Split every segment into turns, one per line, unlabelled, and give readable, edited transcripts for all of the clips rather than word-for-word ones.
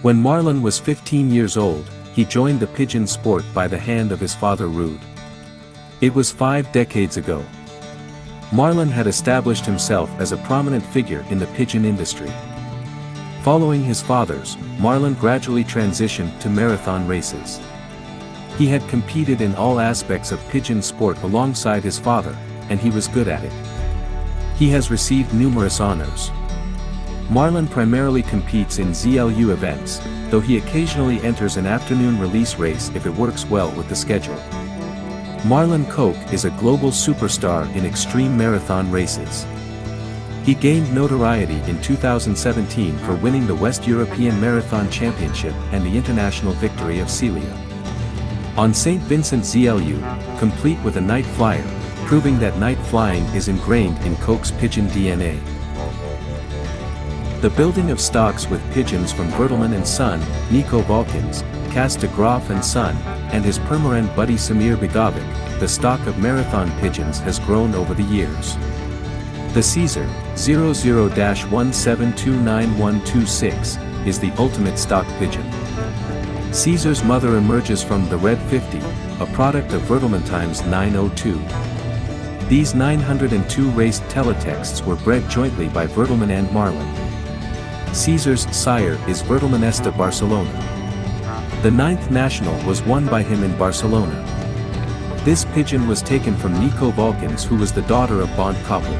When Marlon was 15 years old, he joined the pigeon sport by the hand of his father Rude. It was 5 decades ago. Marlon had established himself as a prominent figure in the pigeon industry. Following his father's, Marlon gradually transitioned to marathon races. He had competed in all aspects of pigeon sport alongside his father, and he was good at it. He has received numerous honors. Marlon primarily competes in ZLU events, though he occasionally enters an afternoon release race if it works well with the schedule. Marlon Kok is a global superstar in extreme marathon races. He gained notoriety in 2017 for winning the West European Marathon Championship and the international victory of Celia. On St. Vincent ZLU, complete with a night flyer, proving that night flying is ingrained in Kok's pigeon DNA. The building of stocks with pigeons from Bertelmann and Son, Nico Valkens, Cast de Graaf and Son, and his permanent buddy Samir Begovic, the stock of marathon pigeons has grown over the years. The Caesar, 00-17299126, is the ultimate stock pigeon. Caesar's mother emerges from the Red 50, a product of Bertelmann times 902. These 902 raced teletexts were bred jointly by Bertelmann and Marlon. Caesar's sire is Bertelmann de Barcelona. The 9th national was won by him in Barcelona. This pigeon was taken from Nico Valkens, who was the daughter of Bond Koppel.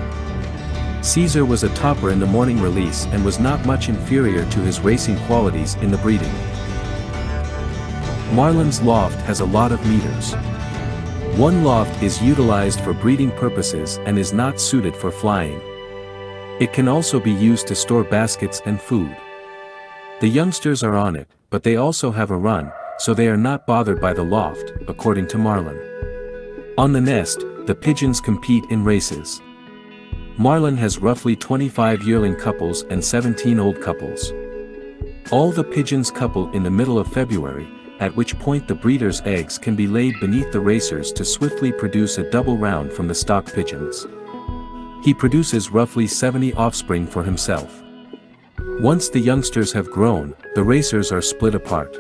Caesar was a topper in the morning release and was not much inferior to his racing qualities in the breeding. Marlon's loft has a lot of meters. One loft is utilized for breeding purposes and is not suited for flying. It can also be used to store baskets and food. The youngsters are on it, but they also have a run, so they are not bothered by the loft, according to Marlon. On the nest, the pigeons compete in races. Marlon has roughly 25 yearling couples and 17 old couples. All the pigeons couple in the middle of February, at which point the breeder's eggs can be laid beneath the racers to swiftly produce a double round from the stock pigeons. He produces roughly 70 offspring for himself. Once the youngsters have grown, the racers are split apart.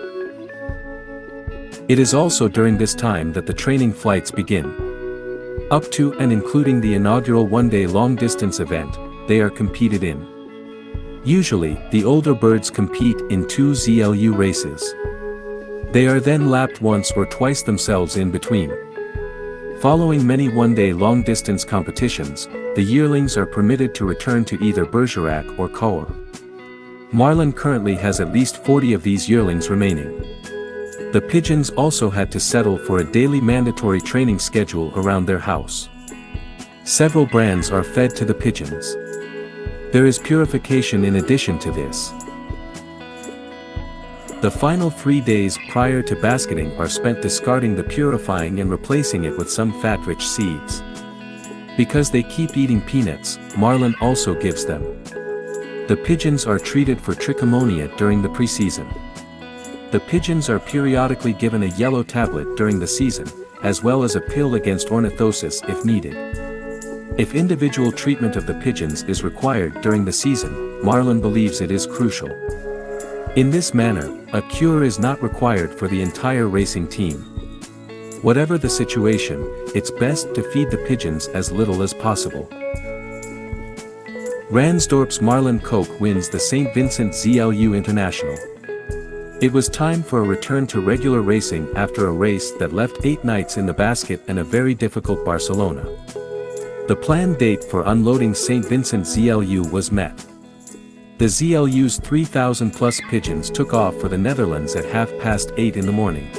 It is also during this time that the training flights begin. Up to and including the inaugural one-day long-distance event, they are competed in. Usually, the older birds compete in 2 ZLU races. They are then lapped once or twice themselves in between. Following many one-day long-distance competitions, the yearlings are permitted to return to either Bergerac or Cahors. Marlon currently has at least 40 of these yearlings remaining. The pigeons also had to settle for a daily mandatory training schedule around their house. Several brands are fed to the pigeons. There is purification in addition to this. The final 3 days prior to basketing are spent discarding the purifying and replacing it with some fat-rich seeds. Because they keep eating peanuts, Marlon also gives them. The pigeons are treated for trichomonia during the preseason. The pigeons are periodically given a yellow tablet during the season, as well as a pill against ornithosis if needed. If individual treatment of the pigeons is required during the season, Marlon believes it is crucial. In this manner, a cure is not required for the entire racing team. Whatever the situation, it's best to feed the pigeons as little as possible. Ransdorp's Marlon Kok wins the St. Vincent ZLU International. It was time for a return to regular racing after a race that left 8 nights in the basket and a very difficult Barcelona. The planned date for unloading St. Vincent ZLU was met. The ZLU's 3,000-plus pigeons took off for the Netherlands at 8:30 in the morning.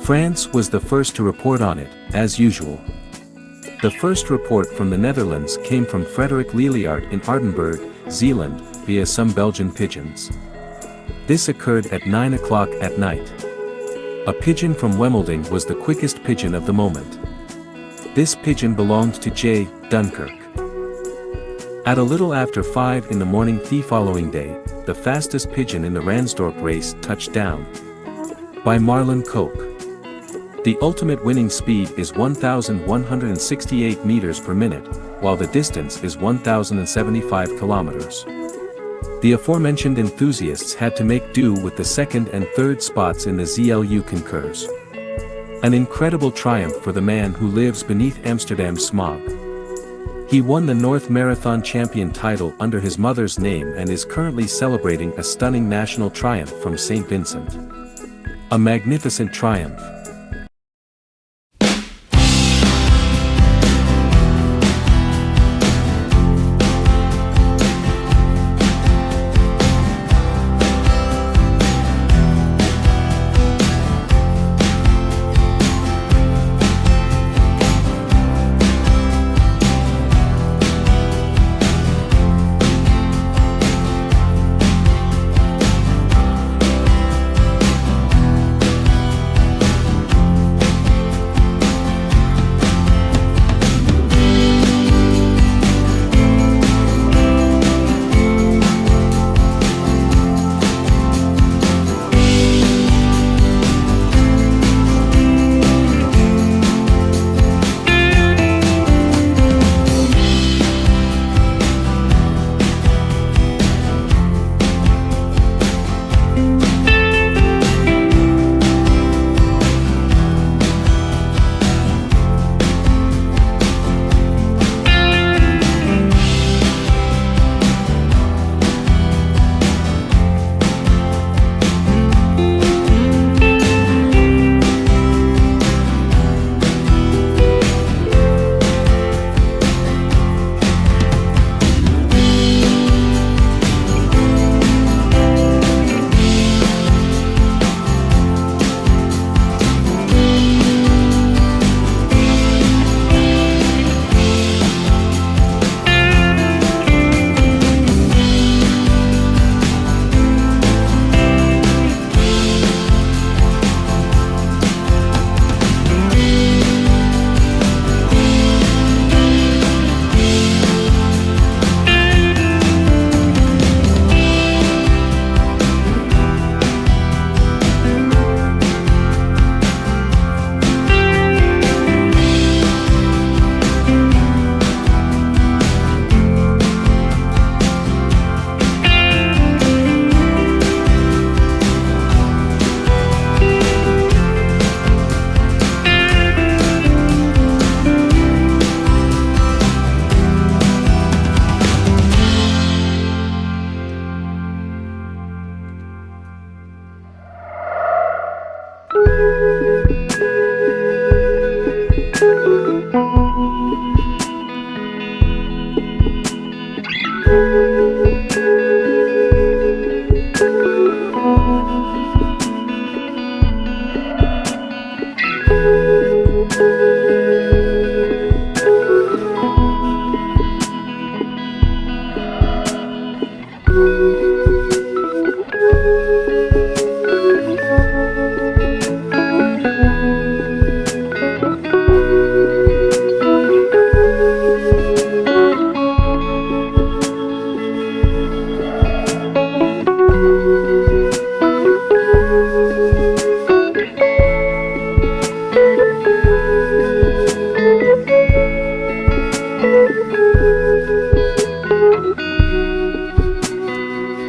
France was the first to report on it, as usual. The first report from the Netherlands came from Frederik Leliaert in Aardenburg, Zeeland, via some Belgian pigeons. This occurred at 9 o'clock at night. A pigeon from Wemelding was the quickest pigeon of the moment. This pigeon belonged to J. Dunkirk. At a little after 5 in the morning the following day, the fastest pigeon in the Ransdorp race touched down. By Marlon Kok. The ultimate winning speed is 1,168 meters per minute, while the distance is 1,075 kilometers. The aforementioned enthusiasts had to make do with the second and third spots in the ZLU concours. An incredible triumph for the man who lives beneath Amsterdam's smog. He won the North Marathon champion title under his mother's name and is currently celebrating a stunning national triumph from St. Vincent. A magnificent triumph.